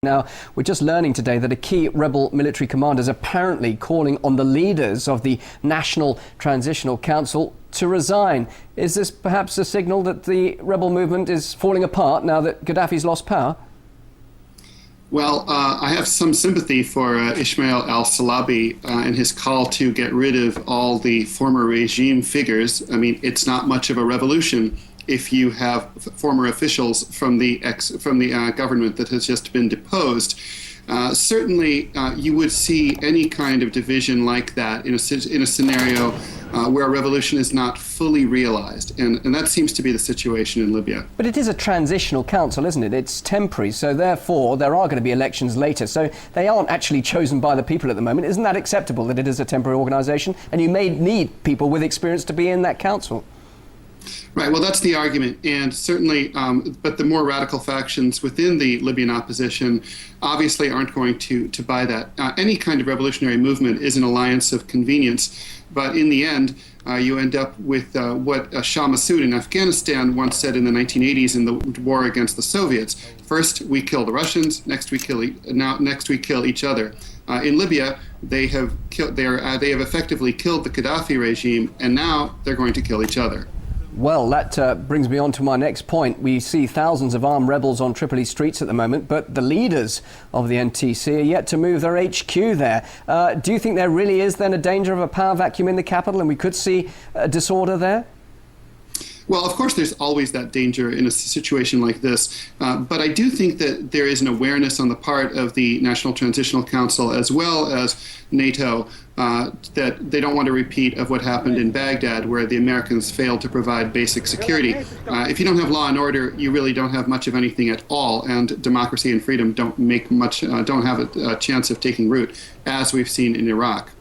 Now, we're just learning today that a key rebel military commander is apparently calling on the leaders of the National Transitional Council to resign. Is this perhaps a signal that the rebel movement is falling apart now that Gaddafi's lost power? Well, I have some sympathy for Ismail al-Salabi and his call to get rid of all the former regime figures. I mean, it's not much of a revolution if you have former officials from the government that has just been deposed. Certainly, you would see any kind of division like that in a scenario where a revolution is not fully realized, and that seems to be the situation in Libya. But it is a transitional council, isn't it? It's temporary, so therefore there are going to be elections later, so they aren't actually chosen by the people at the moment. Isn't that acceptable, that it is a temporary organisation, and you may need people with experience to be in that council? Right, well, that's the argument, and certainly, but the more radical factions within the Libyan opposition obviously aren't going to buy that. Any kind of revolutionary movement is an alliance of convenience, but in the end, you end up with what Shah Massoud in Afghanistan once said in the 1980s in the war against the Soviets. First, we kill the Russians, next we kill each other. In Libya, they have effectively killed the Gaddafi regime, and now they're going to kill each other. Well, that brings me on to my next point. We see thousands of armed rebels on Tripoli streets at the moment, but the leaders of the NTC are yet to move their HQ there. Do you think there really is then a danger of a power vacuum in the capital and we could see disorder there? Well, of course, there's always that danger in a situation like this. But I do think that there is an awareness on the part of the National Transitional Council as well as NATO that they don't want a repeat of what happened in Baghdad, where the Americans failed to provide basic security. If you don't have law and order, you really don't have much of anything at all, and democracy and freedom don't have a chance of taking root, as we've seen in Iraq.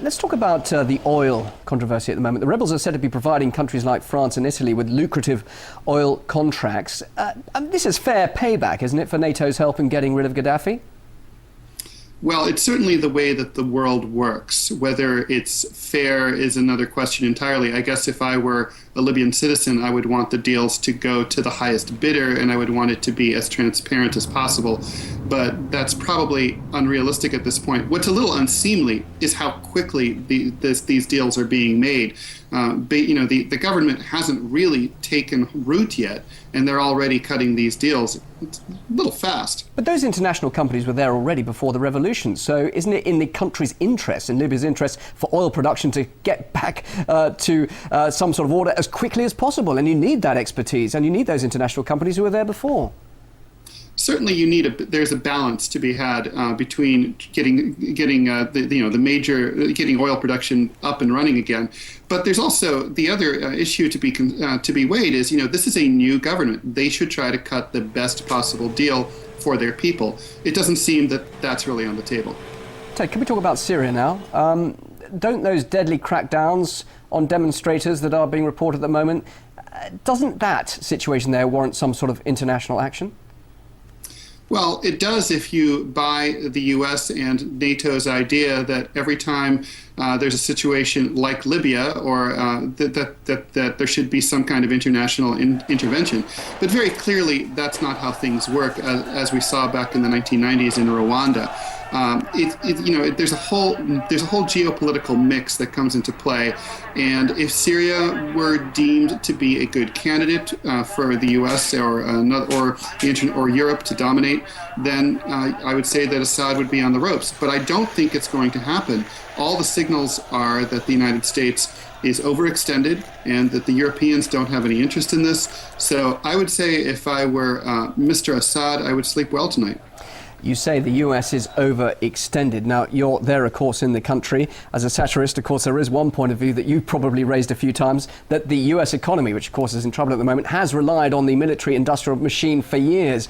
Let's talk about the oil controversy at the moment. The rebels are said to be providing countries like France and Italy with lucrative oil contracts. This is fair payback, isn't it, for NATO's help in getting rid of Gaddafi? Well, it's certainly the way that the world works. Whether it's fair is another question entirely. I guess if I were a Libyan citizen, I would want the deals to go to the highest bidder, and I would want it to be as transparent as possible. But that's probably unrealistic at this point. What's a little unseemly is how quickly these deals are being made. The government hasn't really taken root yet, and they're already cutting these deals. It's a little fast. But those international companies were there already before the revolution, so isn't it in the country's interest, in Libya's interest, for oil production to get back to some sort of order as quickly as possible? And you need that expertise, and you need those international companies who were there before. Certainly, there's a balance to be had between getting oil production up and running again. But there's also the other issue to be weighed is, this is a new government. They should try to cut the best possible deal for their people. It doesn't seem that that's really on the table. Ted, can we talk about Syria now? Don't those deadly crackdowns on demonstrators that are being reported at the moment, doesn't that situation there warrant some sort of international action? Well, it does if you buy the U.S. and NATO's idea that every time there's a situation like Libya, or that there should be some kind of international intervention. But very clearly, that's not how things work, as we saw back in the 1990s in Rwanda. There's a whole geopolitical mix that comes into play, and if Syria were deemed to be a good candidate for the U.S. or Europe to dominate, then I would say that Assad would be on the ropes. But I don't think it's going to happen. All the signals are that the United States is overextended and that the Europeans don't have any interest in this. So I would say if I were Mr. Assad, I would sleep well tonight. You say the US is overextended. Now, you're there, of course, in the country. As a satirist, of course, there is one point of view that you've probably raised a few times, that the US economy, which of course is in trouble at the moment, has relied on the military-industrial machine for years.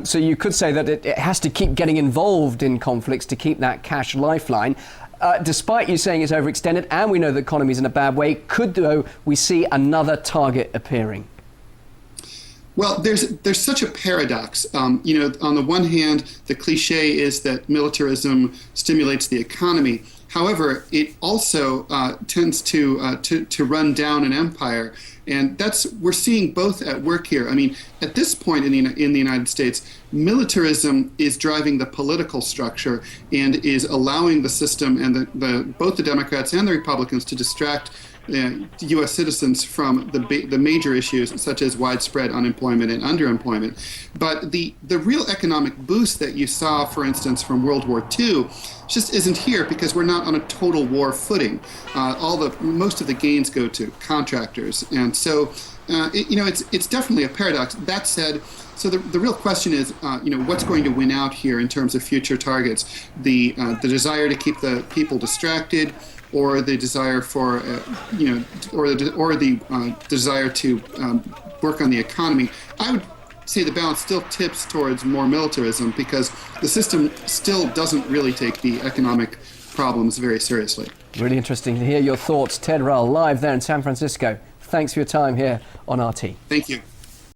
So you could say that it has to keep getting involved in conflicts to keep that cash lifeline. Despite you saying it's overextended, and we know the economy is in a bad way, could, though, we see another target appearing? Well, there's such a paradox. On the one hand, the cliche is that militarism stimulates the economy. However, it also tends to run down an empire. And we're seeing both at work here. I mean, at this point in the United States, militarism is driving the political structure and is allowing the system and both the Democrats and the Republicans to distract U.S. citizens from the major issues such as widespread unemployment and underemployment. But the real economic boost that you saw, for instance, from World War II just isn't here because we're not on a total war footing. Most of the gains go to contractors, and so it's definitely a paradox. That said, so the real question is, what's going to win out here in terms of future targets? The desire to keep the people distracted, or the desire for, or the desire to work on the economy. I would say the balance still tips towards more militarism because the system still doesn't really take the economic problems very seriously. Really interesting to hear your thoughts. Ted Rowell, live there in San Francisco. Thanks for your time here on RT. Thank you.